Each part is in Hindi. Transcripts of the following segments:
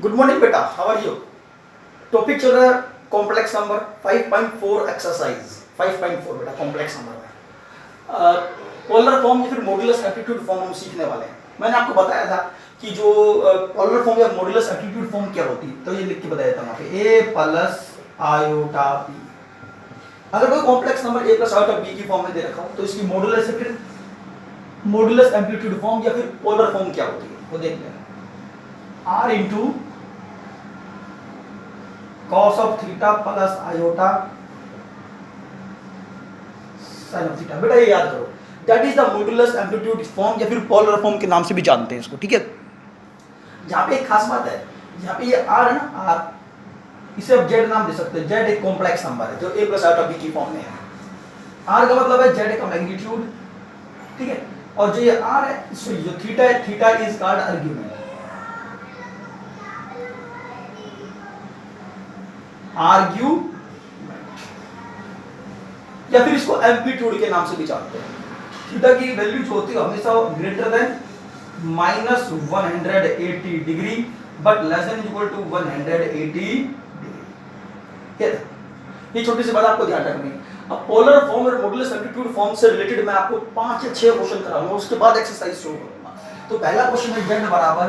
गुड मॉर्निंग बेटा, हाउ आर यू। टॉपिक चल रहा है कॉम्प्लेक्स नंबर 5.4 एक्सरसाइज 5.4 बेटा कॉम्प्लेक्स नंबर में पोलर फॉर्म या फिर मॉड्यूलस एप्टीट्यूड फॉर्म हम सीखने वाले हैं। मैंने आपको बताया था कि जो पोलर फॉर्म या मॉड्यूलस एप्टीट्यूड फॉर्म क्या होती है, तो ये लिख के बताया था वहाँ पे a प्लस आयोटा b। अगर कोई complex number a plus iota b की फॉर्म में दे रखा हो तो इसकी मॉड्यूलस या फिर मॉड्यूलस एम्पलीट्यूड फॉर्म या फिर पोलर फॉर्म क्या होती है वो देख लेना। r into cos of theta plus iota sin of theta. बेटा ये याद करो, that is the modulus amplitude form या फिर पोलर फॉर्म के नाम से भी जानते हैं इसको, ठीक है। यहाँ पे एक खास बात है, यहाँ पे ये r है ना, r इसे आप z नाम दे सकते हैं। z एक कॉम्प्लेक्स नंबर है जो a प्लस आयोटा b की फॉर्म में है। r का मतलब है z का मैग्नीट्यूड, ठीक है। और जो ये r है, जो थीटा है, theta is called argument. Argument या फिर इसको एम्पलीट्यूड के नाम से भी जानते हैं। थीटा की वैल्यू जो होती है हमेशा greater than -180 degree but less than equal to 180 degree. ये छोटी सी बात आपको ध्यान रखनी है। अब पोलर फॉर्म और मॉड्यूलस एम्पलीट्यूड फॉर्म से रिलेटेड मैं आपको 5 या 6 क्वेश्चन कराऊंगा, उसके बाद एक्सरसाइज शुरू करूंगा। तो पहला क्वेश्चन है z बराबर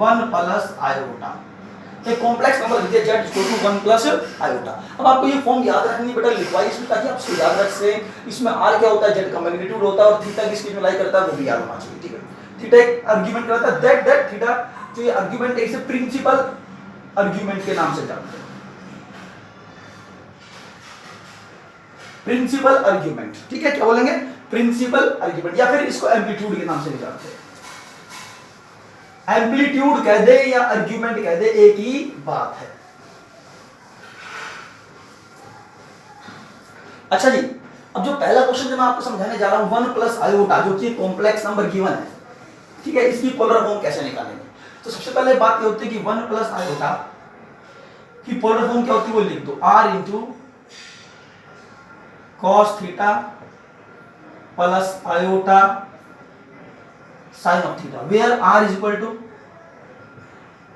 1 प्लस आयोटा। एक कॉम्प्लेक्स नंबर लिखिए z equal to 1 plus iota. अब आपको ये फॉर्म याद रखनी है बेटा, लिखवाई इसमें ताकि आप इसको याद रख सकें। इसमें r क्या होता है, z का मैग्नीट्यूड होता है, और थीटा किस चीज में लाई करता है वो भी याद होना चाहिए, ठीक है। थीटा एक आर्गुमेंट करता है, दैट थीटा जो ये आर्गुमेंट है इसे प्रिंसिपल आर्गुमेंट के नाम से जानते हैं। प्रिंसिपल आर्गुमेंट, ठीक है। क्या बोलेंगे, प्रिंसिपल आर्गुमेंट, या फिर इसको एम्पलीट्यूड के नाम से भी जानते हैं। एम्पलीट्यूड कह दे या आर्गुमेंट कह दे, एक ही बात है। अच्छा जी, अब जो पहला क्वेश्चन जो मैं आपको समझाने जा रहा हूं 1 प्लस आयोटा, जो कि कॉम्प्लेक्स नंबर गिवन है, ठीक है। इसकी पोलर फॉर्म कैसे निकालेंगे, तो सबसे पहले बात ये होती है कि 1 प्लस आयोटा की पोलर फॉर्म क्या होती है वो लिख दो। r into cos theta plus iota sine of theta, where r is equal to, r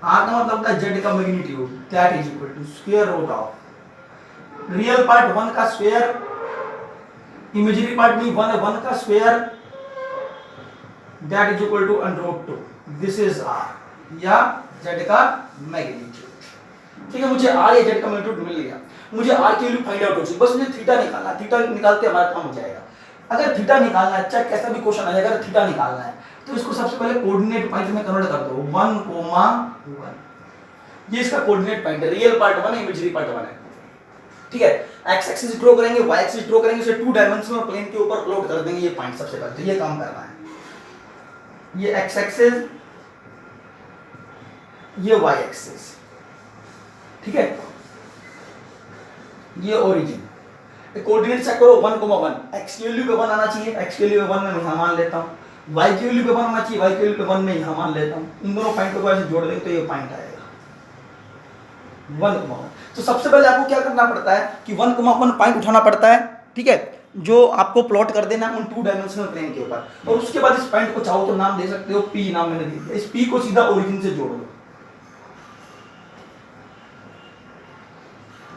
का मतलब होता है z का magnitude, that is equal to square root of real part 1 का स्क्वायर, इमेजिनरी पार्ट में 1 का square, that is equal to √2। This is r या z का मैग्नीट्यूड, ठीक है। मुझे r या z का मैग्नीट्यूड मिल गया, मुझे r की वैल्यू फाइंड आउट हो चाहिए। बस मुझे थीटा निकालना है, थीटा निकालते हमारा काम हो जाएगा। अगर थीटा निकालना है, चाहे कैसा भी क्वेश्चन आएगा, अगर थीटा निकालना है तो इसको सबसे पहले कोऑर्डिनेट पॉइंट में कन्वर्ट कर दो, 1,1। ये इसका कोऑर्डिनेट पॉइंट है, रियल पार्ट 1 है, इमेजिनरी पार्ट 1 है, ठीक है। एक्स एक्सिस ड्रॉ करेंगे, वाई एक्सिस ड्रॉ करेंगे, उसे 2 डायमेंशनल प्लेन के ऊपर प्लॉट कर देंगे ये पॉइंट। सबसे पहले तो ये काम करना है, ये एक्स एक्सिस, ये वाई एक्सिस, ठीक है। ये ओरिजिन, कोऑर्डिनेट चेक करो 1,1, एक्स की वैल्यू पे 1 आना चाहिए, एक्स की वैल्यू पे 1 मैं यहां मान लेता हूं, y की वैल्यू पे 1 आना चाहिए, y की वैल्यू पे 1 मैं यहां मान लेता हूं। इन दोनों पॉइंट को ऐसे जोड़ देंगे तो ये पॉइंट आएगा 1,1। तो सबसे पहले आपको क्या करना पड़ता है कि 1,1 पॉइंट उठाना पड़ता है, ठीक है, जो आपको प्लॉट कर देना है उन 2 डायमेंशनल प्लेन के ऊपर। और उसके बाद इस पॉइंट को चाहो तो नाम दे सकते हो, p नाम मैंने दे दिया। इस p को सीधा ओरिजिन से जोड़ दो,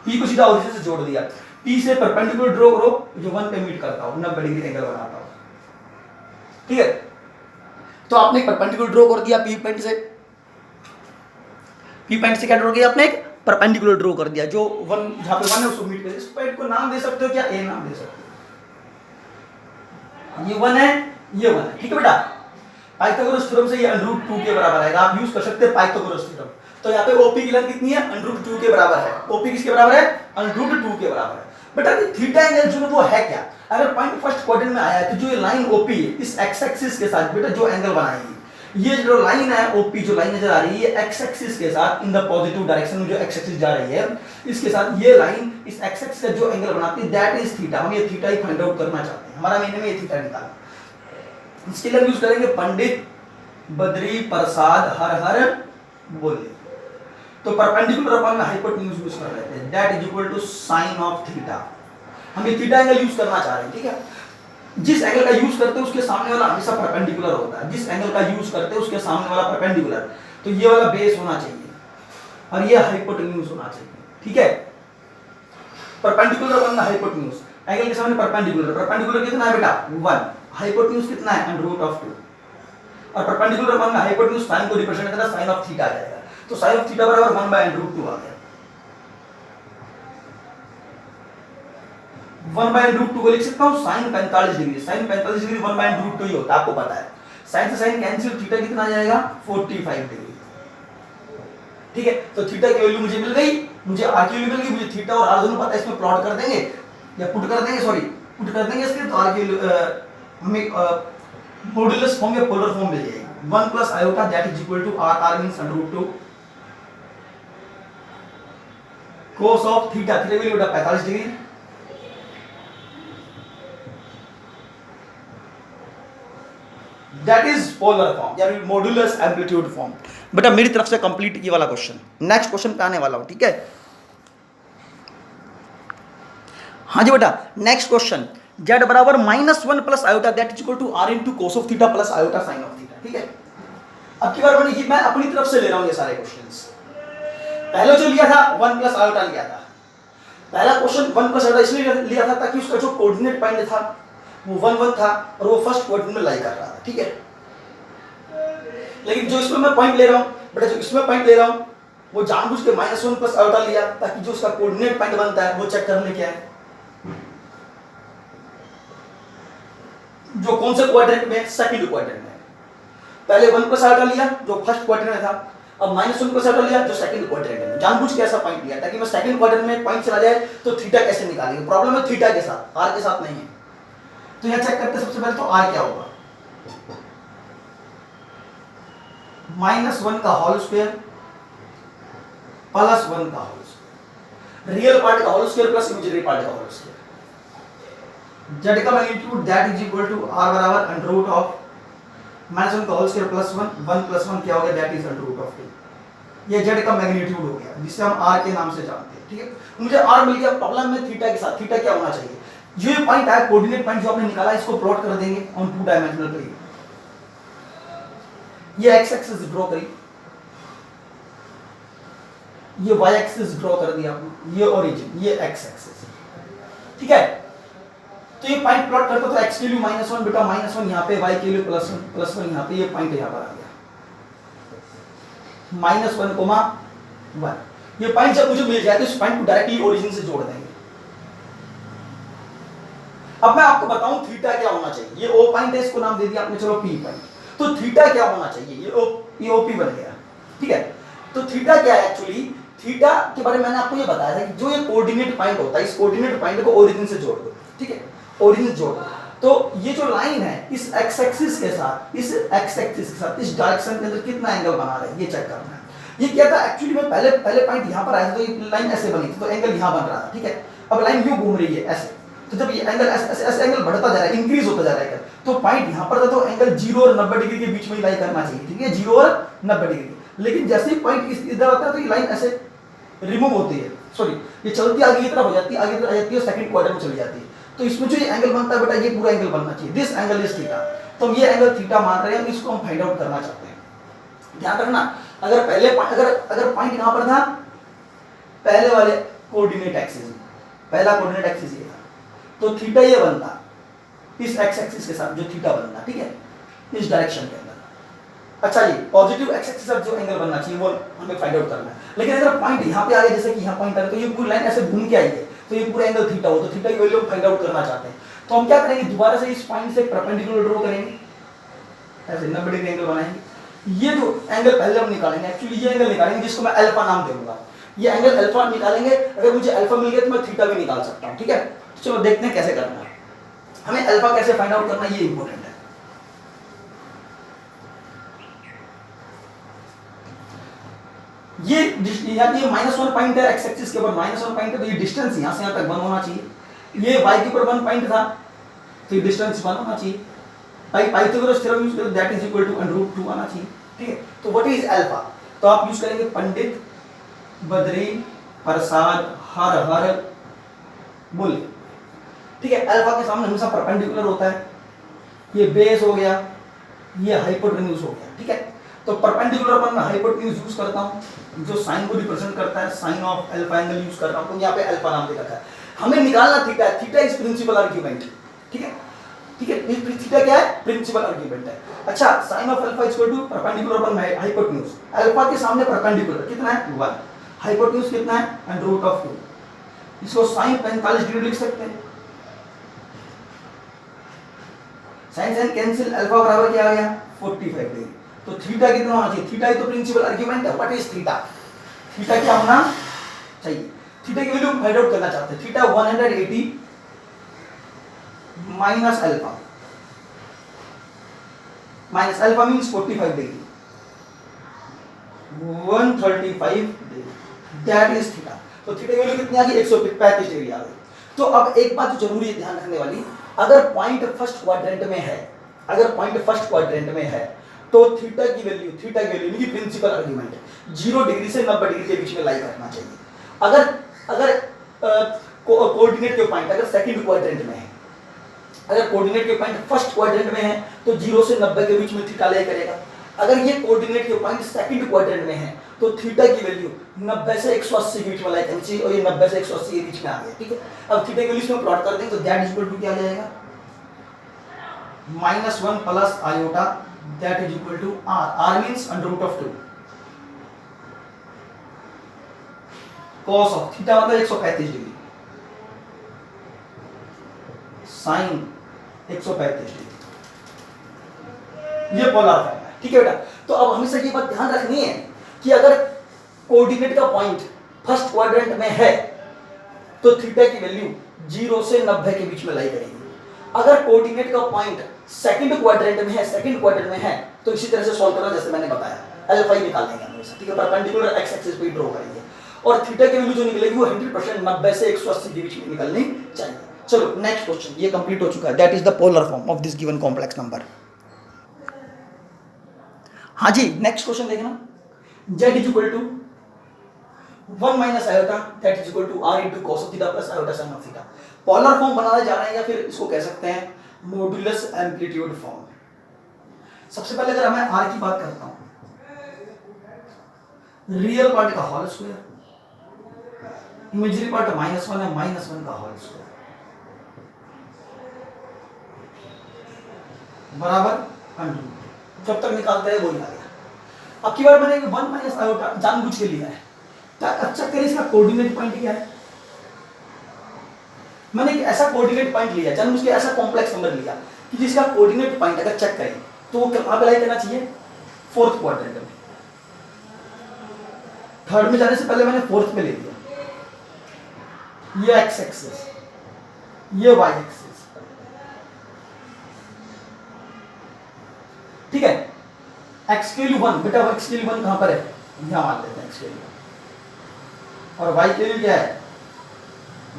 p को सीधा ओरिजिन से जोड़ दिया। p से परपेंडिकुलर ड्रॉ करो जो 1 पे मीट करता हो, 90 डिग्री एंगल बनाता हो, ठीक है। तो आपने एक परपेंडिकुलर ड्रॉ कर दिया p पॉइंट से, p पॉइंट से क्या ड्रॉ किया आपने, एक परपेंडिकुलर ड्रॉ कर दिया जो 1 जहां पे 1 है उसको मीट कर। इस पॉइंट को नाम दे सकते हो क्या, a नाम दे सकते हो। ये 1 है, ये 1 है, ठीक है बेटा। पाइथागोरस थ्योरम से ये √2 के बराबर आएगा, आप यूज कर सकते हैं पाइथागोरस थ्योरम। तो यहाँ पे OP की लेंथ कितनी है, √2 के बराबर है। OP किसके बराबर है, √2 के बराबर है। बेटा थीटा एंगल जो वो है क्या, अगर पॉइंट फर्स्ट क्वाड्रेंट में आया है तो जो ये लाइन OP इस x एक्सिस के साथ बेटा जो एंगल बनाएगी, ये जो लाइन है OP जो लाइन नजर आ रही है x एक्सिस के साथ इन द पॉजिटिव डायरेक्शन में, जो x एक्सिस जा रही है इसके साथ ये लाइन इस x एक्सिस से जो एंगल बनाती है दैट इज थीटा। हम ये थीटा ही फाइंड आउट करना चाहते हैं, हमारा महीने में ये थीटा निकालना। इसके लिए यूज करेंगे पंडित बद्री प्रसाद हर हर बोले। तो परपेंडिकुलर अपॉन में हाइपोटेन्यूज यूज कर लेते हैं, that is equal to sine of theta. हम ये थीटा एंगल यूज करना चाह रहे हैं, ठीक है। जिस एंगल का यूज करते हैं उसके सामने वाला हमेशा परपेंडिकुलर होता है, जिस एंगल का यूज करते हैं उसके सामने वाला परपेंडिकुलर। तो ये वाला बेस होना चाहिए और ये हाइपोटेन्यूज होना चाहिए, ठीक है। परपेंडिकुलर बनना हाइपोटेन्यूज, एंगल के सामने परपेंडिकुलर, परपेंडिकुलर कितना है बेटा 1, हाइपोटेन्यूज कितना है √2, और परपेंडिकुलर बनना हाइपोटेन्यूज साइन को रिप्रेजेंट करना साइन ऑफ थीटा आ जाएगा, तो साइन ऑफ थीटा बराबर 1/√2 आ गया। 1/√2 को लिख सकता हूं साइन 45 डिग्री, साइन 45 डिग्री 1/√2 ही होता है, आपको पता है। साइन से साइन कैंसिल, थीटा कितना आ जाएगा 45 डिग्री, ठीक है। तो थीटा की वैल्यू मुझे मिल गई, मुझे आर की वैल्यू मिल गई, मुझे थीटा और आर दोनों पता है, इसमें प्लॉट कर देंगे या पुट कर देंगे, सॉरी पुट कर देंगे इसके, तो आर की हमें मॉड्यूलस फॉर्म या पोलर फॉर्म मिल जाएगी 1 plus iota that is equal to r, r means √2 cos of theta, theta की वैल्यू बेटा 45 degree, that is polar form या मॉड्यूलस एम्पलीट्यूड फॉर्म। बेटा मेरी तरफ से कंप्लीट ये वाला क्वेश्चन, नेक्स्ट क्वेश्चन पे आने वाला हूं, ठीक है। हाँ जी बेटा नेक्स्ट क्वेश्चन, z बराबर -1 plus iota that is equal to r into cos of theta plus iota sine of theta, ठीक है। अब की बार मैं अपनी तरफ से ले रहा हूं ये सारे क्वेश्चंस। पहले जो लिया था 1 प्लस आयोटा लिया था, पहला क्वेश्चन 1 प्लस आयोटा इसलिए लिया था ताकि उसका जो कोऑर्डिनेट पॉइंट था वो 1 1 था और वो फर्स्ट क्वाड्रेंट में लाई कर रहा था, ठीक है। लेकिन जो इसमें मैं पॉइंट ले रहा हूं बेटा, जो इसमें पॉइंट ले रहा हूं वो जानबूझ के -1 प्लस आयोटा लिया ताकि जो उसका कोऑर्डिनेट पॉइंट बनता है वो चेक करने क्या है, जो कौन से क्वाड्रेंट में, सेकंड क्वाड्रेंट में। पहले 1 प्लस आयोटा लिया जो फर्स्ट क्वाड्रेंट में था, अब -1 प्लस आयोटा लिया जो सेकंड क्वाड्रेंट में। जानबूझ के ऐसा पॉइंट लिया ताकि मैं सेकंड क्वाड्रेंट में पॉइंट चला जाए तो थीटा कैसे निकालेंगे, प्रॉब्लम है थीटा के साथ, आर के साथ नहीं है। तो यहां चेक करते हैं सबसे पहले तो आर क्या होगा, -1 का होल स्क्वायर प्लस 1 का होल स्क्वायर, रियल पार्ट का whole square plus imaginary part का होल स्क्वायर। z का magnitude that is equal to r बराबर अंडर ऑफ -1 का होल स्क्वायर प्लस 1, 1 प्लस 1 क्या हो गया दैट इज अंडर ऑफ 2। ये z का मैग्नीट्यूड हो गया जिसे हम r के नाम से जानते हैं, ठीक है। मुझे r मिल गया, प्रॉब्लम में थीटा के साथ, थीटा क्या होना चाहिए, जो ये पॉइंट है कोऑर्डिनेट पॉइंट जो आपने निकाला इसको प्लॉट कर देंगे ऑन 2 डायमेंशनल प्लेन। ये x एक्सिस ड्रॉ करी, ये y एक्सिस ड्रॉ कर दिया आपने, ये ओरिजिन, ये x एक्सिस, ठीक है। तो ये पॉइंट प्लॉट करते तो x के लिए -1 बेटा -1 यहां पे, y के लिए +1 यहां पे, ये पॉइंट यहां पर आ गया -1, 1। ये पॉइंट जब मुझे मिल जाए तो इस पॉइंट को डायरेक्टली ओरिजिन से जोड़ देंगे। अब मैं आपको बताऊं थीटा क्या होना चाहिए, ये O पॉइंट है, इसको नाम दे दिया आपने चलो P पॉइंट। तो थीटा क्या होना चाहिए, ये OP बन गया, ठीक है। तो थीटा क्या है एक्चुअली, थीटा के बारे में मैंने आपको ये बताया था कि जो ये कोऑर्डिनेट पॉइंट होता है इस कोऑर्डिनेट पॉइंट को ओरिजिन से जोड़ दो, ठीक है, ओरिजिन जोड़ दो। तो ये जो लाइन है इस x एक्सिस के साथ, इस x एक्सिस के साथ इस डायरेक्शन के अंदर कितना एंगल बना रहा है ये चेक करना है। ये क्या था एक्चुअली में पहले पॉइंट यहां पर आया था तो ये लाइन ऐसे बनी थी तो एंगल यहां बन रहा था, ठीक है। अब लाइन यूं घूम रही है ऐसे, तो जब ये एंगल ऐसे एंगल बढ़ता जा रहा है, इंक्रीज होता जा रहा है, तो पॉइंट यहां पर था तो एंगल 0 और 90 डिग्री के बीच में ही लाई करना चाहिए, ठीक है, 0 और 90 डिग्री। लेकिन जैसे ही पॉइंट इधर आता है तो ये लाइन ऐसे रिमूव होती है, सॉरी ये चलती आगे की तरफ हो जाती है, आगे आ जाती है, सेकंड क्वाड्रेंट में चली जाती है। तो इसमें जो ये एंगल बनता है बेटा ये पूरा एंगल बनना चाहिए, दिस एंगल इज थीटा। तो हम ये एंगल थीटा मान रहे हैं, इसको हम फाइंड आउट करना चाहते हैं। ध्यान रखना अगर पॉइंट यहां पर था पहले वाले कोऑर्डिनेट एक्सिस में, पहला कोऑर्डिनेट एक्सिस ये था तो थीटा ये बनता इस x एक्सिस के साथ जो थीटा बनता, ठीक है, इस डायरेक्शन के अंदर। अच्छा जी पॉजिटिव x एक्सिस के साथ जो एंगल बनना चाहिए वो हमें फाइंड आउट करना है। लेकिन अगर पॉइंट यहां पे आ गया जैसे कि यहां पॉइंट आ रहा है तो ये पूरी लाइन ऐसे घूम के आई है तो ये पूरा एंगल थीटा हो, तो थीटा की वैल्यू फाइंड आउट करना चाहते हैं। तो हम क्या करेंगे, दोबारा से इस पॉइंट से परपेंडिकुलर ड्रॉ करेंगे, ऐसे 90 डिग्री एंगल बनाएंगे। ये जो एंगल पहले हम निकालेंगे, एक्चुअली ये एंगल निकालेंगे जिसको मैं अल्फा नाम दूंगा। ये एंगल अल्फा निकालेंगे, अगर मुझे अल्फा मिल गया तो मैं थीटा भी निकाल सकता हूं, ठीक है। चलो देखते हैं कैसे करना है, हमें अल्फा कैसे फाइंड आउट करना है ये इंपॉर्टेंट है। ये -1 पॉइंट है x एक्सिस के ऊपर, -1 पॉइंट है तो ये डिस्टेंस यहां से यहां तक 1 होना चाहिए। ये y के ऊपर 1 पॉइंट था तो ये डिस्टेंस 1 होना चाहिए। पाइथागोरस थ्योरम यूज करें दैट इज इक्वल टू √2 आना चाहिए, ठीक है। तो व्हाट इज अल्फा, तो आप यूज करेंगे पंडित बद्री प्रसाद हर बोले, ठीक है। अल्फा के सामने हमेशा परपेंडिकुलर होता है, ये बेस हो गया, ये हाइपोटेन्यूज हो गया, ठीक है। तो परपेंडिकुलर पर मैं हाइपोटेन्यूज यूज करता हूँ, जो साइन को रिप्रेजेंट करता है, sine of alpha angle use कर रहा हूँ, तो यहाँ पे अल्फा नाम दे रखा है। हमें निकालना theta, theta is principal argument, ठीक है, ठीक है, थीटा क्या है, प्रिंसिपल आर्ग्यूमेंट है। अच्छा, sine of alpha equal to perpendicular पर हाइपोटेन्यूज, अल्फा के सामने परपेंडिकुलर कितना है 1, हाइपोटेन्यूज कितना है √2, इसको साइन 45 डिग्री लिख सकते हैं। साइन साइन कैंसिल, अल्फा बराबर क्या आ गया 45 डिग्री। तो थीटा कितना होना चाहिए, थीटा ही तो प्रिंसिपल आर्ग्यूमेंट है। व्हाट इज थीटा, थीटा क्या होना चाहिए, थीटा की वैल्यू फाइंड आउट करना चाहते हैं। Theta 180 minus alpha, minus alpha means 45 degree, 135 degree, that is theta. तो थीटा की वैल्यू कितनी आ गई 135 डिग्री आ गई। तो अब एक बात जो जरूरी है ध्यान रखने वाली, अगर पॉइंट फर्स्ट क्वाड्रेंट में है, अगर पॉइंट फर्स्ट क्वाड्रेंट में है तो थीटा की वैल्यू यानी प्रिंसिपल आर्ग्यूमेंट 0 डिग्री से 90 डिग्री के बीच में लाई करना चाहिए। अगर कोऑर्डिनेट के पॉइंट अगर सेकंड क्वाड्रेंट में है, अगर कोऑर्डिनेट के पॉइंट फर्स्ट क्वाड्रेंट में है तो 0 से 90 के बीच में थीटा लाई करेगा। अगर ये कोऑर्डिनेट के पॉइंट सेकंड क्वाड्रेंट में है तो थीटा की वैल्यू 90 से 180 के बीच में लाई करनी चाहिए, और ये 90 से 180 के बीच में आ गया, ठीक है। अब थीटा की वैल्यू में प्लॉट कर देंगे तो दैट इज इक्वल टू क्या आ जाएगा -1 plus iota, that is equal to r, r means √2 cos of theta मतलब 135 डिग्री साइन 135 डिग्री, ये पोलर फॉर्म है, ठीक है बेटा। तो अब हमेशा ये बात ध्यान रखनी है कि अगर कोऑर्डिनेट का पॉइंट फर्स्ट क्वाड्रेंट में है तो थीटा की वैल्यू 0 से 90 के बीच में लाई करेगी। अगर कोऑर्डिनेट का पॉइंट सेकंड क्वाड्रेंट में है, सेकंड क्वाड्रेंट में है तो इसी तरह से सॉल्व करना जैसे मैंने बताया, अल्फा ही निकाल देंगे हमेशा, ठीक है, परपेंडिकुलर एक्स एक्सिस पे ड्रॉ करेंगे और थीटा की वैल्यू जो निकलेगी वो 100% 90 से 180 के बीच में निकलनी चाहिए। चलो नेक्स्ट क्वेश्चन, ये कंप्लीट हो चुका है, that is the polar form of this given complex number. हाँ जी, नेक्स्ट क्वेश्चन देखना, z is equal to 1 minus iota that is equal to r into cos of theta plus iota sin of theta. Polar form बनाने जा रहे हैं या फिर इसको कह सकते हैं मॉड्यूलस एम्पलीट्यूड फॉर्म। सबसे पहले अगर मैं r की बात करता हूं, रियल पार्ट का होल स्क्वायर, इमेजिनरी पार्ट -1 है, -1 का होल स्क्वायर बराबर √2। जब तक निकालते हैं वही आ गया। अब की बार मैंने 1 माइनस आयोटा जानबूझ के लिया है, अच्छा करें इसका कोऑर्डिनेट पॉइंट क्या है, मैंने एक ऐसा कोऑर्डिनेट पॉइंट लिया जानबूझ के, ऐसा कॉम्प्लेक्स नंबर लिया कि जिसका कोऑर्डिनेट पॉइंट अगर चेक करें तो वो कहां पे लाई करना चाहिए, फोर्थ क्वाड्रेंट में। थर्ड में जाने से पहले मैंने फोर्थ में ले लिया, ये एक्स एक्सिस, ये वाई एक्सिस, ठीक है। एक्स के लिए 1 बेटा, एक्स के लिए 1 कहां पर है, यहां मान लेते हैं एक्स के लिए, और वाई के लिए क्या है,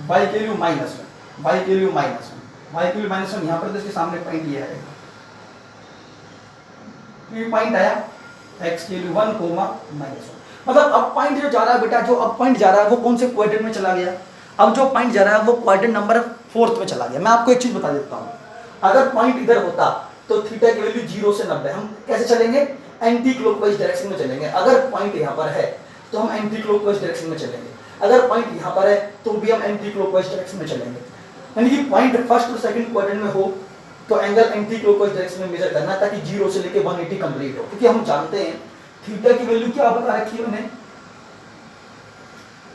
वाई के लिए -1, वाई के लिए -1, वाई के लिए -1 यहां पर, तो इसके सामने पॉइंट ये है, ये पॉइंट आया x के लिए 1, -1। मतलब अब पॉइंट जो जा रहा है बेटा, जो अब पॉइंट जा रहा है वो कौन से क्वाड्रेंट में चला गया, अब जो पॉइंट जा रहा है वो क्वाड्रेंट नंबर 4 में चला गया। मैं आपको एक चीज बता देता हूं, अगर पॉइंट इधर होता तो थीटा की वैल्यू 0 से 90, हम कैसे चलेंगे, एंटी क्लॉकवाइज डायरेक्शन में चलेंगे। अगर पॉइंट यहां पर है तो हम एंटी क्लॉकवाइज डायरेक्शन में चलेंगे, अगर पॉइंट यहां पर है तो भी हम एंटी क्लॉकवाइज डायरेक्शन में चलेंगे। यानी कि पॉइंट फर्स्ट और सेकंड क्वाड्रेंट में हो तो एंगल एंटी क्लॉकवाइज डायरेक्शन में मेजर करना, ताकि 0 से लेके 180 कंप्लीट हो। क्योंकि हम जानते हैं थीटा की वैल्यू क्या बता रखी है मैंने,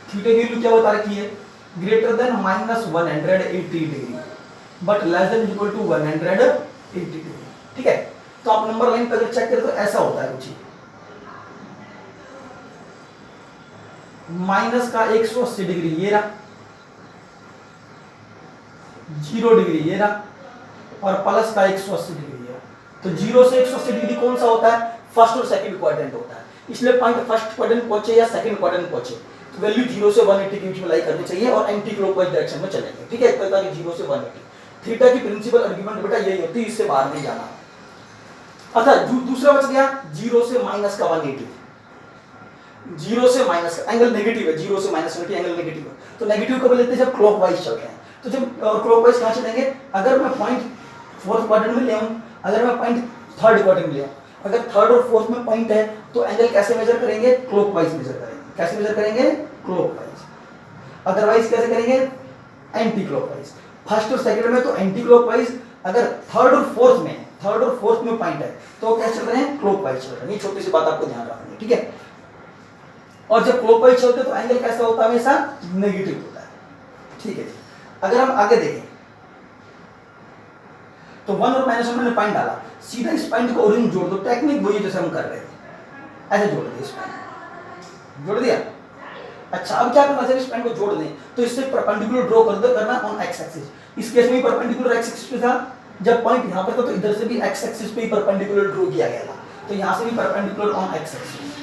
थीटा की वैल्यू क्या बता रखी है, greater than -180 degree but less than equal to 180 degree, ठीक है। तो आप नंबर लाइन पर चेक करें तो ऐसा होता है कुछ, माइनस का 180 डिग्री ये रहा, 0 डिग्री ये रहा, और प्लस का 180 डिग्री है। तो 0 से 180 डिग्री कौन सा होता है, फर्स्ट और सेकंड क्वाड्रेंट होता है। इसलिए पॉइंट फर्स्ट क्वाड्रेंट पहुंचे या सेकंड क्वाड्रेंट पहुंचे तो वैल्यू 0 से 180 के बीच में लाई करनी चाहिए और एंटी क्लॉकवाइज डायरेक्शन में चलेंगे, ठीक है, एक प्रकार की 0 से 180। थीटा की प्रिंसिपल आर्गुमेंट बेटा यही होती है, इससे बाहर नहीं जाना। अच्छा दूसरा बच गया 0 से माइनस का 180, 0 से माइनस का एंगल नेगेटिव है, 0 से -180 एंगल नेगेटिव है। तो नेगेटिव कब लेते हैं, जब क्लॉकवाइज चल रहे हैं। तो जब क्लॉकवाइज कहां चलेंगे, अगर मैं पॉइंट फोर्थ क्वाड्रेंट में ले आऊं, अगर मैं पॉइंट थर्ड क्वाड्रेंट में ले आऊं, अगर थर्ड और फोर्थ में पॉइंट है तो एंगल कैसे मेजर करेंगे, क्लॉकवाइज मेजर करेंगे। कैसे मेजर करेंगे, क्लॉकवाइज। अदरवाइज कैसे करेंगे, एंटी क्लॉकवाइज। फर्स्ट और सेकंड में तो एंटी क्लॉकवाइज, अगर थर्ड और फोर्थ में पॉइंट है तो कैसे चल रहे हैं, क्लॉकवाइज चल रहे हैं। ये छोटी सी बात आपको ध्यान रखनी है, ठीक है। और जब क्लॉकवाइज चलते हैं तो एंगल कैसा होता है, हमेशा नेगेटिव होता है, ठीक है जी। अगर हम आगे देखें तो 1 और -1 मैंने पॉइंट डाला, सीधा इस पॉइंट को ओरिजिन जोड़ दो। टेक्निक वही जैसे हम कर रहे थे, ऐसे जोड़ दिया, इस पॉइंट जोड़ दिया। अच्छा, अब क्या करना चाहिए, इस पॉइंट को जोड़ दें तो इससे परपेंडिकुलर ड्रॉ कर दो, करना ऑन एक्स एक्सिस। इस केस में परपेंडिकुलर एक्स एक्सिस पे था, जब पॉइंट यहां पर था तो इधर से भी एक्स एक्सिस पे ही परपेंडिकुलर ड्रॉ किया गया था, तो यहां से भी परपेंडिकुलर ऑन एक्स एक्सिस,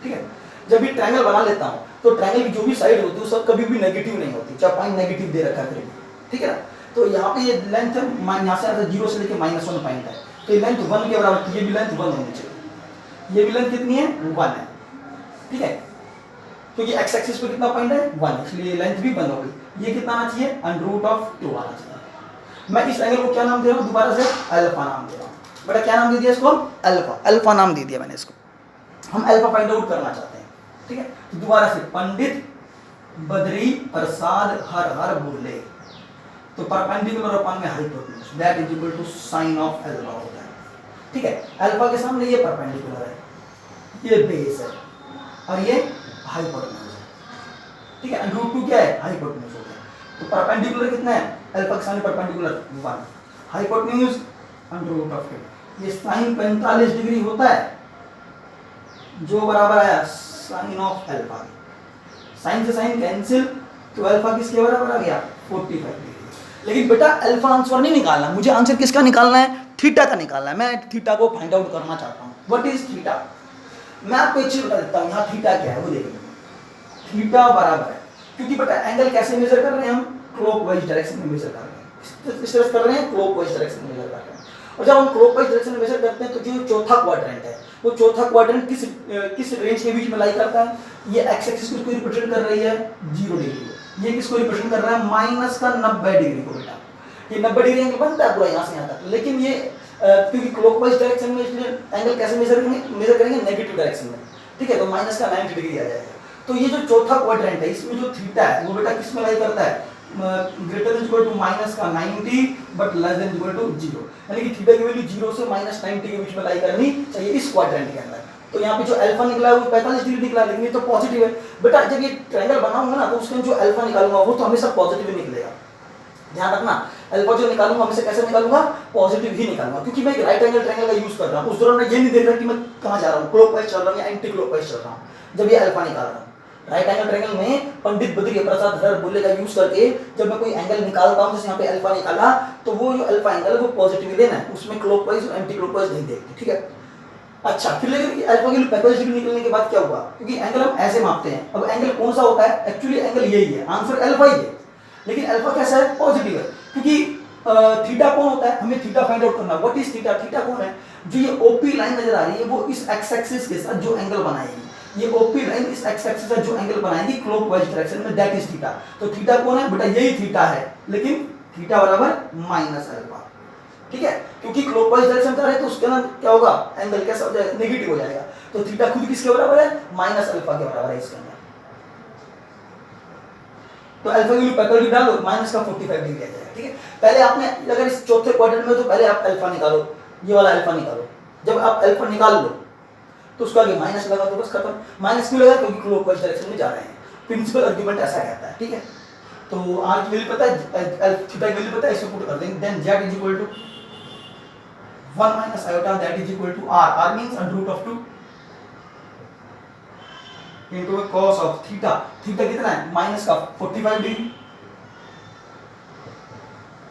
ठीक है। जब ये ट्रायंगल बना लेता हूं तो ट्रायंगल की जो भी साइड होती है वो सब कभी भी नेगेटिव नहीं होती, चाहे पॉइंट नेगेटिव दे रखा है फिर भी, ठीक है ना। तो यहाँ पे ये लेंथ यहाँ से 0 से लेके -1 पॉइंट है, तो ये लेंथ 1 के बराबर, ये भी लेंथ 1 होनी चाहिए। ये भी लेंथ कितनी है, 1 है, ठीक है, क्योंकि एक्स एक्सिस पे कितना पॉइंट है, 1, इसलिए लेंथ भी 1 हो गई। ये कितना आना चाहिए, √2 आना चाहिए। मैं इस एंगल को क्या नाम दे रहा हूँ, दोबारा से अल्फा नाम दे रहा हूँ। बेटा क्या नाम दे दिया इसको, अल्फा नाम दे दिया मैंने इसको। हम अल्फा फाइंड आउट करना चाहते हैं, ठीक है। तो दोबारा से, पंडित बद्री प्रसाद हर हर बोले, तो परपेंडिकुलर अपन में hypotenuse, that is equal to sine of alpha होता है, ठीक है। अल्फा के सामने ये परपेंडिकुलर है, ये बेस है, और ये हाइपोटेन्यूज है, ठीक है। √2 क्या है, हाइपोटेन्यूज हो गया। तो परपेंडिकुलर कितना है, अल्फा के सामने परपेंडिकुलर 1, हाइपोटेन्यूज √2। ये साइन 45 डिग्री होता है, जो बराबर आया साइन ऑफ अल्फा। साइन से साइन कैंसिल, तो अल्फा किसके बराबर आ गया, 45 डिग्री। लेकिन बेटा अल्फा आंसर नहीं निकालना, मुझे आंसर किसका निकालना है, थीटा का निकालना है। मैं थीटा को फाइंड आउट करना चाहता हूँ। व्हाट इज थीटा, मैं आपको एक चीज बता देता हूँ, यहाँ थीटा क्या है वो देखिए। थीटा बराबर है, क्योंकि बेटा एंगल कैसे मेजर कर रहे हैं हम, क्लॉकवाइज डायरेक्शन में मेजर कर रहे हैं, इस तरह कर रहे हैं, क्लॉकवाइज डायरेक्शन में मेजर कर रहे हैं। और जब हम क्लॉकवाइज डायरेक्शन में मेजर करते हैं तो जो चौथा क्वाड्रेंट है, वो चौथा क्वाड्रेंट किस रेंज के बीच में लाई करता है, ये एक्स एक्सिस को रिप्रेजेंट कर रही है 0 डिग्री, ये किसको रिप्रेजेंट कर रहा है, -90 डिग्री को। बेटा ये 90 डिग्री एंगल बनता है पूरा यहाँ से यहाँ तक, लेकिन ये क्योंकि क्लॉकवाइज डायरेक्शन में, इसलिए एंगल कैसे मेजर करेंगे नेगेटिव डायरेक्शन में, ठीक है। तो -90 डिग्री आ जाएगा। तो ये जो चौथा क्वाड्रेंट है, इसमें जो थीटा है वो बेटा किस में लाई करता है, greater than equal to -90 but less than equal to 0, यानी कि थीटा की वैल्यू 0 से -90 के बीच में लाई करनी चाहिए इस क्वाड्रेंट के अंदर। तो यहाँ पे जो अल्फा निकला है वो 45 डिग्री निकला, लेकिन ये तो पॉजिटिव है। बेटा जब ये ट्रायंगल बनाऊंगा ना तो उसके जो अल्फा निकालूंगा वो तो हमेशा पॉजिटिव ही निकलेगा, ध्यान रखना। अल्फा जो निकालूंगा हमेशा कैसे निकालूंगा, पॉजिटिव ही निकालूंगा, क्योंकि मैं एक राइट एंगल ट्रायंगल का यूज कर रहा हूँ। उस दौरान मैं ये नहीं देख रहा कि मैं कहाँ जा रहा हूँ, क्लॉकवाइज चल रहा हूँ या एंटी क्लॉकवाइज चल रहा हूँ, जब ये अल्फा निकाल रहा हूँ। राइट एंगल ट्रायंगल में पंडित बद्री प्रसाद हर बोले का यूज करके जब मैं कोई एंगल निकालता हूँ, जैसे यहाँ पे अल्फा निकाला, तो वो जो अल्फा एंगल है वो पॉजिटिव लेना है, उसमें क्लॉकवाइज और एंटी क्लॉकवाइज नहीं देखते, ठीक है। अच्छा, फिर लेकिन अल्फा की 45 डिग्री निकलने के बाद क्या हुआ, क्योंकि एंगल हम ऐसे मापते हैं। अब एंगल कौन सा होता है, एक्चुअली एंगल यही है, आंसर अल्फा ही है, लेकिन अल्फा कैसा है, पॉजिटिव है, क्योंकि थीटा कौन होता है, हमें थीटा फाइंड आउट करना है। व्हाट इज थीटा, थीटा कौन है, जो ये ओपी लाइन नजर आ रही है वो इस एक्स एक्सिस के साथ जो एंगल बनाएगी, ये ओपी लाइन इस एक्स एक्सिस से जो एंगल बनाएगी क्लॉकवाइज डायरेक्शन में, दैट इज थीटा। तो थीटा कौन है बेटा, यही थीटा है, लेकिन थीटा बराबर -अल्फा, ठीक है। क्योंकि क्लॉकवाइज डायरेक्शन में जा रहे हैं तो उसके अंदर क्या होगा, एंगल कैसा हो जाएगा, नेगेटिव हो जाएगा। तो थीटा खुद किसके बराबर है, -अल्फा के बराबर है इसके अंदर। तो अल्फा की वैल्यू 45 डालो, माइनस का 45 डिग्री आ जाएगा, ठीक है। पहले आपने अगर इस चौथे क्वाड्रेंट में, तो पहले आप अल्फा निकालो, ये वाला अल्फा निकालो। जब आप अल्फा निकाल लो तो उसका आगे माइनस लगा तो बस खत्म। माइनस क्यों लगा, क्योंकि क्लॉकवाइज डायरेक्शन में जा रहे हैं, प्रिंसिपल आर्गुमेंट ऐसा कहता है, ठीक है। तो आर की वैल्यू पता है, थीटा की वैल्यू पता है, इसको पुट कर देंगे, then z is equal to 1 minus iota, that is equal to r, r means √2 into cos of theta, theta कितना है, माइनस का 45 degree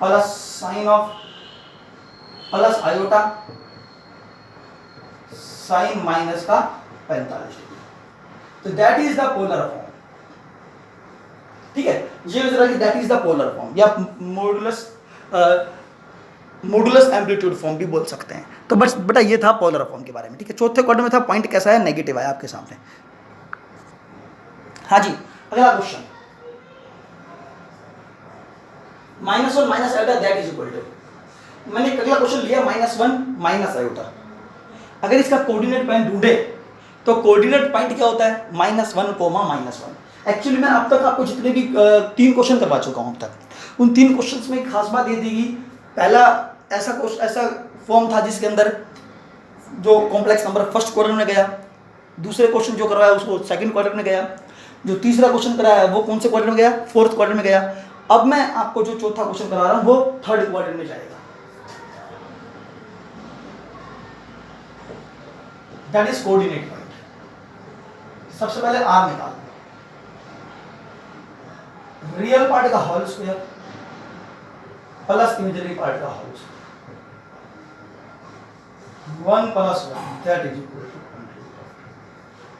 plus sign of plus iota sign minus का 45 डिग्री। तो that is the polar form, ठीक है। ये जरा कि that is the polar form, या मॉडुलस एम्पलीट्यूड फॉर्म भी बोल सकते हैं। तो बस बेटा ये था पोलर फॉर्म के बारे में, ठीक है। चौथे क्वाड्रेंट में था, पॉइंट कैसा है, नेगेटिव है आपके सामने। हाँ जी, अगला question, -1 - iota that is equal to, मैंने अगला क्वेश्चन लिया -1 माइनस आयोटा। अगर इसका कोऑर्डिनेट पॉइंट ढूंढे तो कोऑर्डिनेट पॉइंट क्या होता है -1, -1। एक्चुअली मैं अब तक आपको जितने भी 3 क्वेश्चन करवा चुका हूं अब तक, उन 3 क्वेश्चंस में एक खास बात ये दी, पहला ऐसा फॉर्म था जिसके अंदर जो कॉम्प्लेक्स नंबर फर्स्ट क्वाड्रेंट में गया, दूसरे क्वेश्चन जो करवाया उसको सेकंड क्वाड्रेंट में गया, जो तीसरा क्वेश्चन कराया वो कौन से क्वाड्रेंट में गया, फोर्थ क्वाड्रेंट में गया। अब मैं आपको जो चौथा क्वेश्चन करा रहा हूं वो थर्ड क्वाड्रेंट में जाएगा, दैट इज कोऑर्डिनेट पॉइंट। सबसे पहले आर निकाल, रियल पार्ट का whole square plus imaginary part का whole square, 1 + 1 that is equal to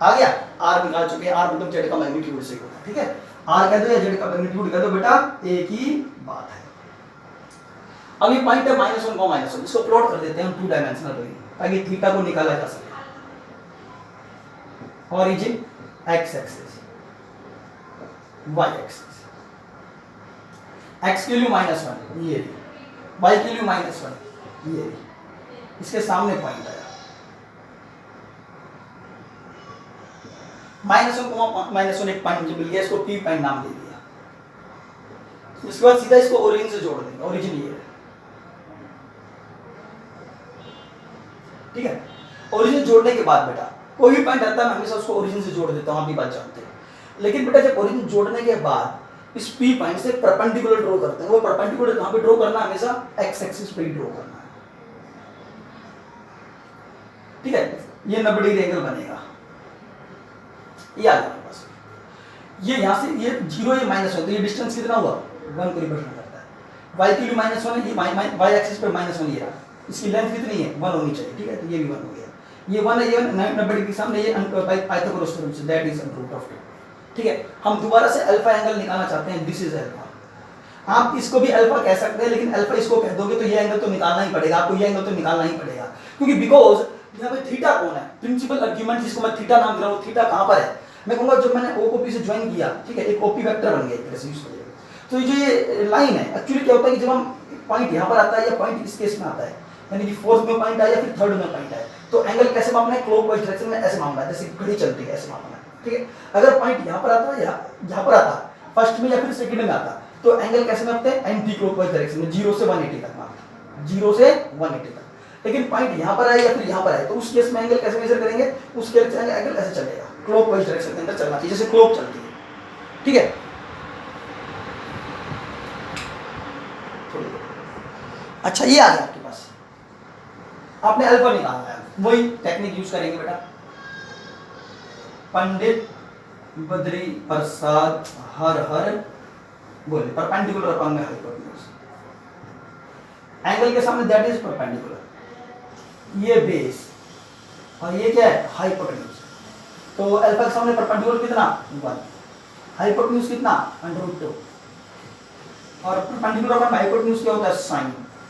आ गया। आर निकाल चुके हैं, आर मतलब जेड का मैग्नीट्यूड से होता है, ठीक है। आर कह दो या जेड का मैग्नीट्यूड कह दो बेटा, एक ही बात है। अब ये पॉइंट है -1 को -1, इसको प्लॉट कर देते हैं हम 2 डायमेंशनल ताकि थीटा को निकाला जा सके। Origin x axis, y axis, x के लिए -1 ये, y के लिए -1 ये, इसके सामने पॉइंट आया -1 एक पॉइंट मुझे मिल गया, इसको p पॉइंट नाम दे दिया। इसके बाद सीधा इसको ओरिजिन से जोड़ देंगे, ओरिजिन ये है, ठीक है। ओरिजिन जोड़ने के बाद बेटा कोई भी पॉइंट आता है मैं हमेशा उसको ओरिजिन से जोड़ देता हूं, आप भी बात जानते हैं। लेकिन बेटा जब ओरिजिन जोड़ने के बाद इस p पॉइंट से परपेंडिकुलर ड्रॉ करते हैं, वो परपेंडिकुलर कहां पे ड्रॉ करना है, हमेशा x एक्सिस पे ही ड्रॉ करना है, ठीक है। ये 90 डिग्री एंगल बनेगा, ये आ गया मेरे पास। ये यहां से ये 0 ये -1, तो ये डिस्टेंस कितना हुआ 1 को रिप्रेजेंट करता है। y के लिए -1 है, ये y एक्सिस पे -1 ये रहा, इसकी लेंथ कितनी है 1 होनी चाहिए, ठीक है। तो ये भी 1 हो गया, ये 1 है, ये 90 डिग्री के सामने, ये Pythagoras theorem say that is √2, ठीक है। हम दोबारा से अल्फा एंगल निकालना चाहते हैं, दिस इज अल्फा। आप इसको भी अल्फा कह सकते हैं, लेकिन अल्फा इसको कह दोगे तो ये एंगल तो निकालना ही पड़ेगा आपको, ये एंगल तो निकालना ही पड़ेगा, क्योंकि बिकॉज यहाँ पे थीटा कौन है, प्रिंसिपल आर्गुमेंट जिसको मैं थीटा नाम दे रहा हूँ, थीटा कहाँ पर है। मैं कहूँगा जब मैंने ओ को पी से ज्वाइन किया, ठीक है, एक ओपी वेक्टर बन गया एक तरह से यूज करिएगा। तो ये जो ये लाइन है, एक्चुअली क्या होता है कि जब हम पॉइंट यहाँ पर आता है या पॉइंट इस केस में आता है, यानी कि फोर्थ में पॉइंट आया या फिर थर्ड में पॉइंट आया, तो एंगल कैसे मापना है, क्लॉकवाइज डायरेक्शन में ऐसे मापना है, जैसे घड़ी चलती है ऐसे मापना है, ठीक है। अगर पॉइंट यहाँ पर आता है या यहाँ पर आता है, फर्स्ट में या फिर सेकंड में आता, तो एंगल कैसे मापते हैं, एंटी क्लॉकवाइज डायरेक्शन में, 0 से 180 तक मापते हैं, 0 से 180 तक। लेकिन पॉइंट यहाँ पर आए या फिर यहाँ पर आए, तो उस केस में एंगल कैसे मेजर करेंगे, उस केस में एंगल ऐसे चलेगा, क्लॉकवाइज डायरेक्शन के अंदर चलना चाहिए, जैसे क्लॉक चलती है, ठीक है। अच्छा ये आ गया आपके पास, आपने अल्फा निकालना है, वही टेक्निक यूज करेंगे बेटा। पंडित बद्री प्रसाद हर बोले परपेंडिकुलर अपॉन में हाइपोटेन्यूज, एंगल के सामने दैट इज परपेंडिकुलर, ये बेस और ये क्या है हाइपोटेन्यूज। तो अल्फा के सामने परपेंडिकुलर कितना 1, हाइपोटेन्यूज कितना √2, और परपेंडिकुलर अपॉन हाइपोटेन्यूज क्या होता है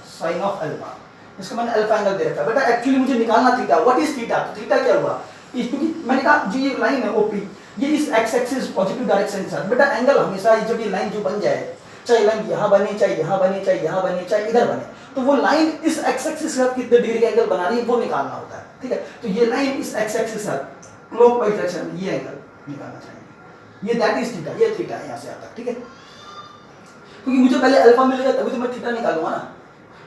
साइन ऑफ अल्फा। इसको मैंने अल्फा एंगल दे रखा है बेटा। एक्चुअली मुझे निकालना थीटा, व्हाट इज थीटा, तो थीटा क्या हुआ, क्योंकि मैंने कहा जो ये लाइन है ओपी, ये इस एक्स एक्सिस पॉजिटिव डायरेक्शन के साथ, बेटा एंगल हमेशा जब ये लाइन जो बन जाए, चाहे लाइन यहाँ बने, चाहे यहाँ बने, चाहे यहाँ बने, चाहे इधर बने, तो वो लाइन इस एक्स एक्सिस के साथ कितने डिग्री का एंगल बना रही है वो निकालना होता है, ठीक है। तो ये लाइन इस एक्स एक्सिस के साथ क्लॉकवाइज डायरेक्शन में ये एंगल निकालना चाहिए, ये दैट इज थीटा, ये थीटा है यहाँ से आता, ठीक है। क्योंकि मुझे पहले अल्फा मिलेगा तभी तो मैं थीटा निकालूंगा ना,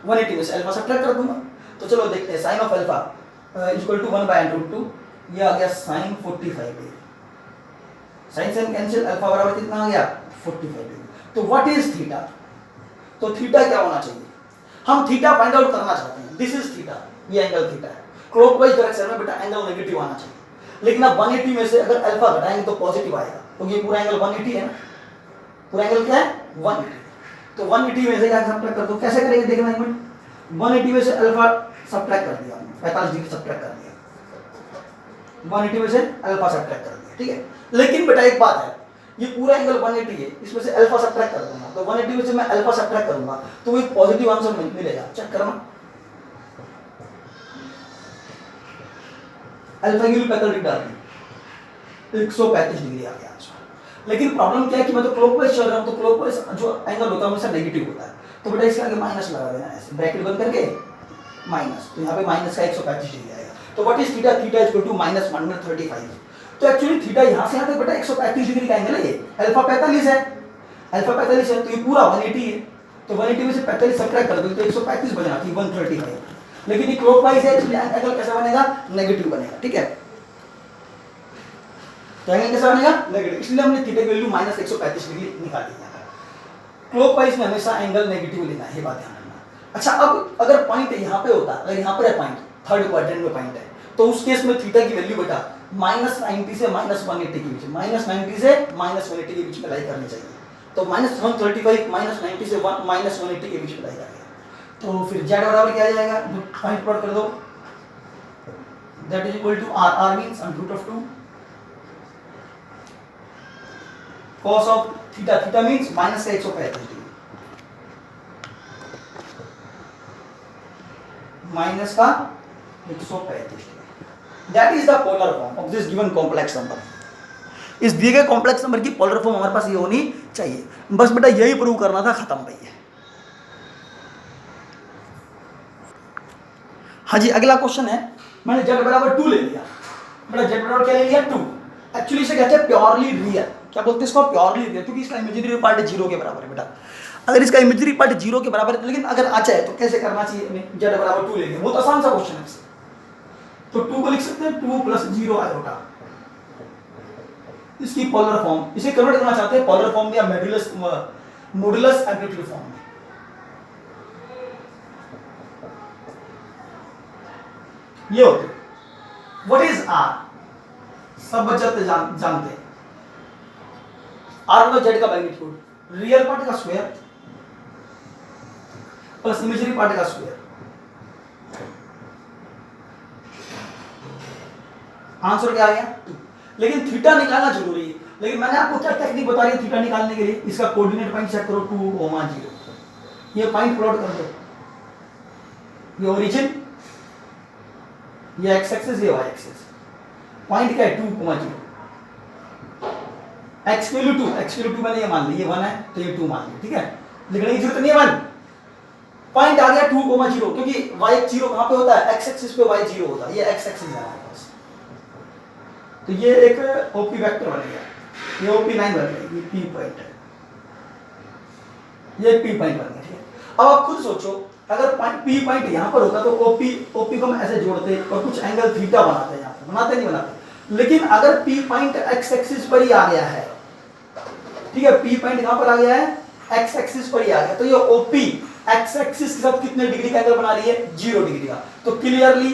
180 में से अल्फा सब्ट्रैक्ट कर दूंगा। तो चलो देखते हैं, sine of alpha equal to 1/√2, ये आ गया sine 45 degree, sine sine cancel, alpha बराबर कितना आ गया 45 डिग्री। तो व्हाट इज थीटा, तो थीटा क्या होना चाहिए, हम थीटा फाइंड आउट करना चाहते हैं, दिस इज थीटा, ये एंगल थीटा है, क्लॉकवाइज डायरेक्शन में बेटा एंगल नेगेटिव आना चाहिए। लेकिन अब 180 में से अगर अल्फा घटाएंगे तो पॉजिटिव आएगा, तो ये पूरा एंगल 180 है ना, पूरा एंगल क्या है 180, तो 180 में से क्या सब्ट्रैक्ट कर दो, कैसे करेंगे देखना एक मिनट। 180 में से अल्फा सब्ट्रैक्ट कर दिया, 45 डिग्री सब्ट्रैक्ट कर दिया, 180 में से अल्फा सब्ट्रैक्ट कर दिया, ठीक है। लेकिन बेटा एक बात है, ये पूरा एंगल 180 है, इसमें से अल्फा सब्ट्रैक्ट कर दूंगा, तो 180 में से मैं अल्फा सब्ट्रैक्ट करूंगा तो एक पॉजिटिव आंसर मिलेगा, चेक करना। अल्फा की वैल्यू 45 डिग्री डाल दी, 135 डिग्री आ गया आंसर। लेकिन प्रॉब्लम क्या है कि मैं तो क्लॉकवाइज चल रहा हूं, तो क्लॉकवाइज जो एंगल होता है हमेशा नेगेटिव होता है, तो बेटा इसके आगे माइनस लगा देना, ऐसे ब्रैकेट बंद करके माइनस, तो यहाँ पे माइनस का 135 डिग्री आएगा। तो what is theta? Theta is equal to minus 135। तो एक्चुअली थीटा यहाँ से यहाँ तक बेटा 135 डिग्री का एंगल है ये, अल्फा 45 है, अल्फा 45 है, तो ये पूरा 180 है, तो 180 में से 45 सब्ट्रैक्ट कर दो तो 135 बचना थी 135। लेकिन ये क्लॉकवाइज है इसलिए एंगल कैसा बनेगा? नेगेटिव बनेगा, ठीक है। तो एंगल कैसा बनेगा? नेगेटिव, इसलिए हमने थीटा की वैल्यू माइनस 135 डिग्री निकाली है। क्लॉकवाइज में हमेशा एंगल नेगेटिव लेना है, ये बात ध्यान रखना। अच्छा, अब अगर पॉइंट यहाँ पे होता, अगर यहाँ पर है पॉइंट, थर्ड क्वाड्रेंट में पॉइंट है, तो उस केस में थीटा की वैल्यू बेटा -90 से -180 के बीच, -90 से -180 के बीच में लाई करनी चाहिए। तो -135 -90 से -180 के बीच में लाई करेगा। तो फिर z बराबर क्या आ जाएगा? पॉइंट प्लॉट कर दो, that is equal to r, r means √2 cos of theta, theta means minus का 135 डिग्री, माइनस का 135 degree. That is the polar form of this given complex number. इस दिए गए कॉम्प्लेक्स नंबर की पोलर फॉर्म हमारे पास ये होनी चाहिए। बस बेटा यही प्रूव करना था, खत्म भैया। हाँ जी, अगला क्वेश्चन है, मैंने z बराबर 2 ले लिया बेटा, z बराबर क्या ले लिया? 2। एक्चुअली इसे कहते हैं प्योरली रियल, क्या बोलते हैं इसको? प्योरली रियल, क्योंकि इसका इमेजिनरी पार्ट 0 के बराबर है बेटा। अगर इसका इमेजिनरी पार्ट 0 के बराबर है, लेकिन अगर आ जाए तो कैसे करना चाहिए हमें? z बराबर 2 लेंगे, बहुत आसान सा क्वेश्चन है। तो 2 को लिख सकते हैं 2 + 0 आयोटा, इसकी पोलर फॉर्म। इसे कन्वर्ट करना चाहते हैं पोलर फॉर्म में या मॉडुलस एम्पलीट्यूड फॉर्म में। ये होते व्हाट इज r? सब बच्चे जानते हैं r मतलब z का मैग्नीट्यूड, रियल पार्ट का स्क्वायर प्लस इमेजिनरी पार्ट का स्क्वायर। आंसर क्या आ गया? 2। लेकिन थीटा निकालना जरूरी है, लेकिन मैंने आपको क्या टेक्निक बता रही है थीटा निकालने के लिए? इसका कोऑर्डिनेट पॉइंट चेक करो, 2, 0। ये पॉइंट प्लॉट कर दो, ये ओरिजिन, ये एक्स एक्सिस, ये वाई एक्सिस। पॉइंट क्या है? 2, 0। एक्स वैल्यू 2, एक्स वैल्यू 2 मैंने ये मान ली, ये 1 है तो ये 2 मान ली, ठीक है। लिखने की जरूरत नहीं है 1। पॉइंट आ गया 2, 0, क्योंकि y 0 कहां पे होता है? एक्स एक्सिस पे y 0 होता है, ये एक्स एक्सिस है हमारे पास। तो ये एक ओपी वेक्टर बन गया, ये ओपी लाइन बन गई, ये पी पॉइंट है, ये पी पॉइंट बन गया, ठीक है। अब आप खुद सोचो, अगर पी पॉइंट यहां पर होता तो ओपी को हम ऐसे जोड़ते और कुछ एंगल थीटा बनाते, यहां पर बनाते नहीं बनाते। लेकिन अगर पी पॉइंट एक्स एक्सिस पर ही आ गया है, ठीक है, पी पॉइंट कहां पर आ गया है? एक्स एक्सिस पर ही आ गया, तो ये ओपी एक्स एक्सिस के साथ कितने डिग्री का एंगल बना रही है? 0 डिग्री का। तो clearly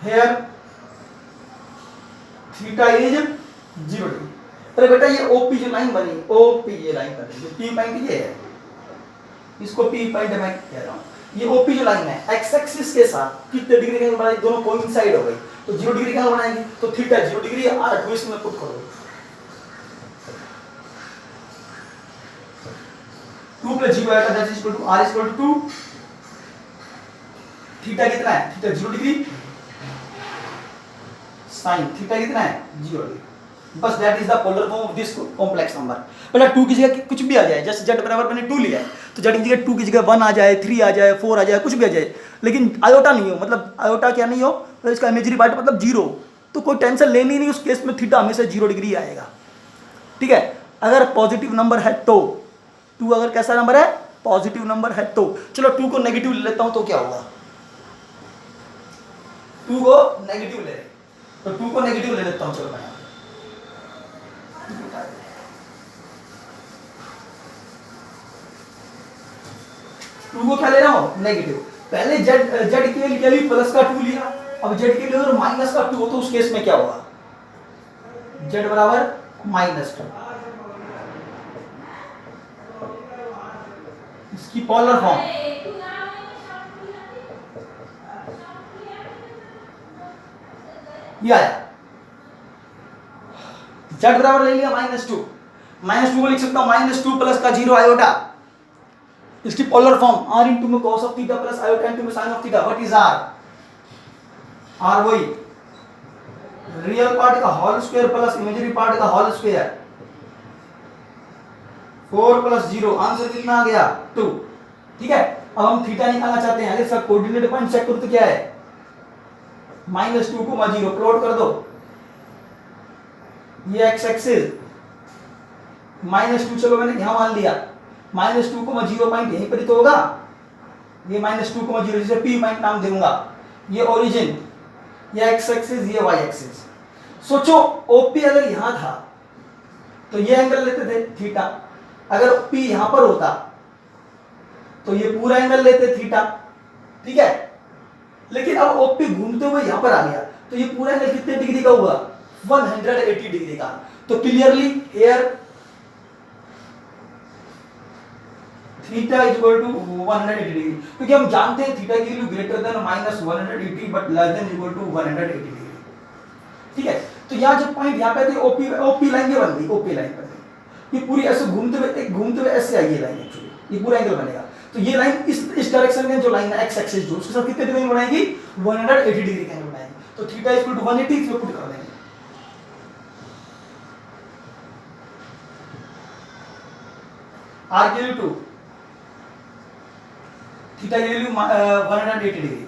here theta is 0 degree. अरे बेटा ये ओपी जो लाइन बनी, ओपी ये लाइन बनी, जो पी पॉइंट ये है, इसको पी पॉइंट मैं कह रहा हूं। ये ओपी जो लाइन है एक्स एक्सिस के साथ कितने डिग्री का एंगल बनाएगी? दोनों कोइंसाइड हो गई तो 0 डिग्री का एंगल बनाएगी। तो थीटा 0 डिग्री है, r 2 इसमें पुट करो, 2 + 0 आएगा, that is equal to r equal to 2। Theta कितना है? थीटा 0 डिग्री, साइन थीटा कितना है? 0 डिग्री। बस that is the polar form of this complex number. बेटा 2 की जगह कुछ भी आ जाए, जैसे z बराबर मैंने 2 लिया है, तो z की जगह 2 की जगह 1 आ जाए, 3 आ जाए, 4 आ जाए, कुछ भी आ जाए, लेकिन आयोटा नहीं हो, मतलब आयोटा क्या नहीं हो, मतलब इसका इमेजिनरी पार्ट मतलब 0, तो कोई टेंशन लेनी नहीं, उस केस में थीटा हमेशा 0 डिग्री आएगा, ठीक है। अगर पॉजिटिव नंबर है तो 2, अगर कैसा नंबर है? पॉजिटिव नंबर है तो। चलो 2 को नेगेटिव ले लेता हूं तो क्या होगा? 2 को नेगेटिव ले, तो 2 को नेगेटिव ले लेता हूं, चलो मैं 2 को क्या ले रहा हूं? नेगेटिव। पहले z के लिए प्लस का 2 लिया, अब z के लिए अगर माइनस का 2 हो तो उस केस में क्या होगा? z बराबर -2। इसकी पोलर फॉर्म ये आया, z बराबर ले लिया -2, -2 को लिख सकता हूं -2 प्लस का 0 आयोटा। इसकी पोलर फॉर्म r इंटू में cos of theta plus iota into में sin of theta. What is r? r वही रियल पार्ट का whole square plus imaginary part का होल स्क्वायर। 4 + 0, आंसर कितना आ गया 2। ठीक है, अब हम थीटा निकालना चाहते हैं। अगर इसका कोऑर्डिनेट पॉइंट चेक करो तो क्या है -2, 0 प्लॉट कर दो। ये x एक्सिस -2, चलो मैंने यहां मान लिया -2, 0 पॉइंट यहीं पर ही तो होगा। ये -2, 0 जिसे p पॉइंट नाम दूंगा। ये ओरिजिन, ये x एक्सिस, ये y एक्सिस। सोचो OP अगर यहां था तो ये एंगल लेते थे थीटा, अगर P यहां पर होता तो ये पूरा एंगल लेते थीटा। ठीक है, लेकिन अब OP घूमते हुए यहां पर आ गया तो ये पूरा एंगल कितने डिग्री का हुआ 180 डिग्री का। तो clearly here theta equal to 180 degree, क्योंकि हम जानते हैं थीटा की value greater than -180 but less than equal to 180 degree. ठीक है, तो यहाँ जब पॉइंट यहाँ पे थे ओपी लाइन ये बन गई, ओपी लाइन बन गई। ये पूरी ऐसे घूमते हुए ऐसे आई ये लाइन, एक्चुअली ये पूरा एंगल बनेगा। तो ये लाइन इस डायरेक्शन में जो लाइन है एक्स एक्सिस जो, उसके साथ कितने डिग्री बनाएगी 180 डिग्री का एंगल बनाएगी। तो थीटा इक्वल टू 180 इसमें पुट कर देंगे। आर की वैल्यू 2, थीटा की वैल्यू 180 डिग्री।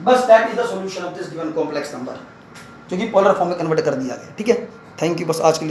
बस that is the solution of this given complex number, जो कि पोलर फॉर्म में कन्वर्ट कर दिया गया। ठीक है, थैंक यू। बस आज के लिए